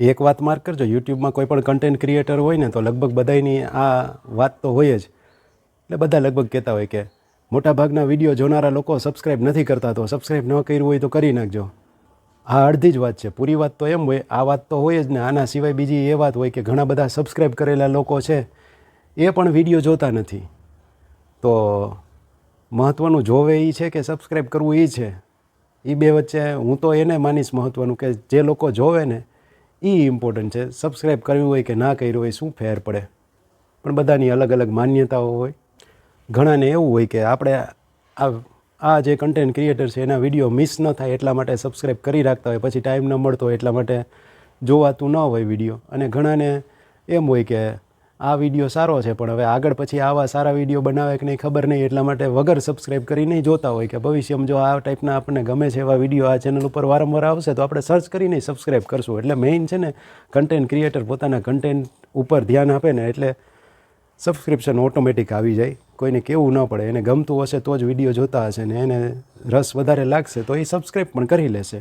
એક વાત માર્ક કરજો, યુટ્યુબમાં કોઈ પણ કન્ટેન્ટ ક્રિએટર હોય ને તો લગભગ બધાની આ વાત તો હોય જ. એટલે બધા લગભગ કહેતા હોય કે મોટાભાગના વિડીયો જોનારા લોકો સબસ્ક્રાઈબ નથી કરતા, તો સબસ્ક્રાઈબ ન કર્યું હોય તો કરી નાખજો. આ અડધી જ વાત છે. પૂરી વાત તો એમ હોય, આ વાત તો હોય જ ને. આના સિવાય બીજી એ વાત હોય કે ઘણા બધા સબસ્ક્રાઈબ કરેલા લોકો છે એ પણ વિડીયો જોતા નથી. તો મહત્ત્વનું જોવે એ છે કે સબસ્ક્રાઈબ કરવું એ છે. એ બે વચ્ચે હું તો એને માનીશ મહત્ત્વનું કે જે લોકો જોવે ને એ ઇમ્પોર્ટન્ટ છે. સબસ્ક્રાઈબ કરવું હોય કે ના કર્યું હોય શું ફેર પડે, પણ બધાની અલગ અલગ માન્યતાઓ હોય. ઘણાને એવું હોય કે આપણે આ જે કન્ટેન્ટ ક્રિએટર છે એના વિડીયો મિસ ન થાય એટલા માટે સબસ્ક્રાઈબ કરી રાખતા હોય, પછી ટાઈમ ન મળતો હોય એટલા માટે જોવાતું ન હોય વિડીયો. અને ઘણાને એમ હોય કે આ વિડીયો સારો છે પણ હવે આગળ પછી આવા સારા વિડીયો બનાવે કે નહીં ખબર નહીં, એટલા માટે વગર સબસ્ક્રાઈબ કરીને જોતા હોય કે ભવિષ્યમાં જો આ ટાઈપના આપણને ગમે છે એવા વિડીયો આ ચેનલ ઉપર વારંવાર આવશે તો આપણે સર્ચ કરીને સબસ્ક્રાઈબ કરશું. એટલે મેઇન છે ને કન્ટેન્ટ ક્રિએટર પોતાના કન્ટેન્ટ ઉપર ધ્યાન આપે ને એટલે સબસ્ક્રિપ્શન ઓટોમેટિક આવી જાય. કોઈને કહેવું ન પડે. એને ગમતું હશે તો જ વિડીયો જોતા હશે ને એને રસ વધારે લાગશે તો એ સબસ્ક્રાઈબ પણ કરી લેશે.